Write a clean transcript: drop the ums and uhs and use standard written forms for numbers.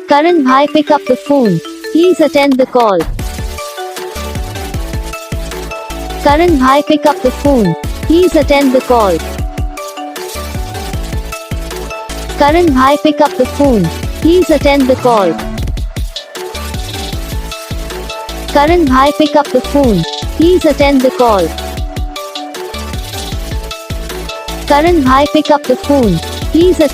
Karan bhai, pick up the phone. Please attend the call. Karan bhai, pick up the phone. Please attend the call. Karan bhai, pick up the phone. Please attend the call. Karan bhai, pick up the phone. Please attend the call. Karan bhai, pick up the phone. Please attend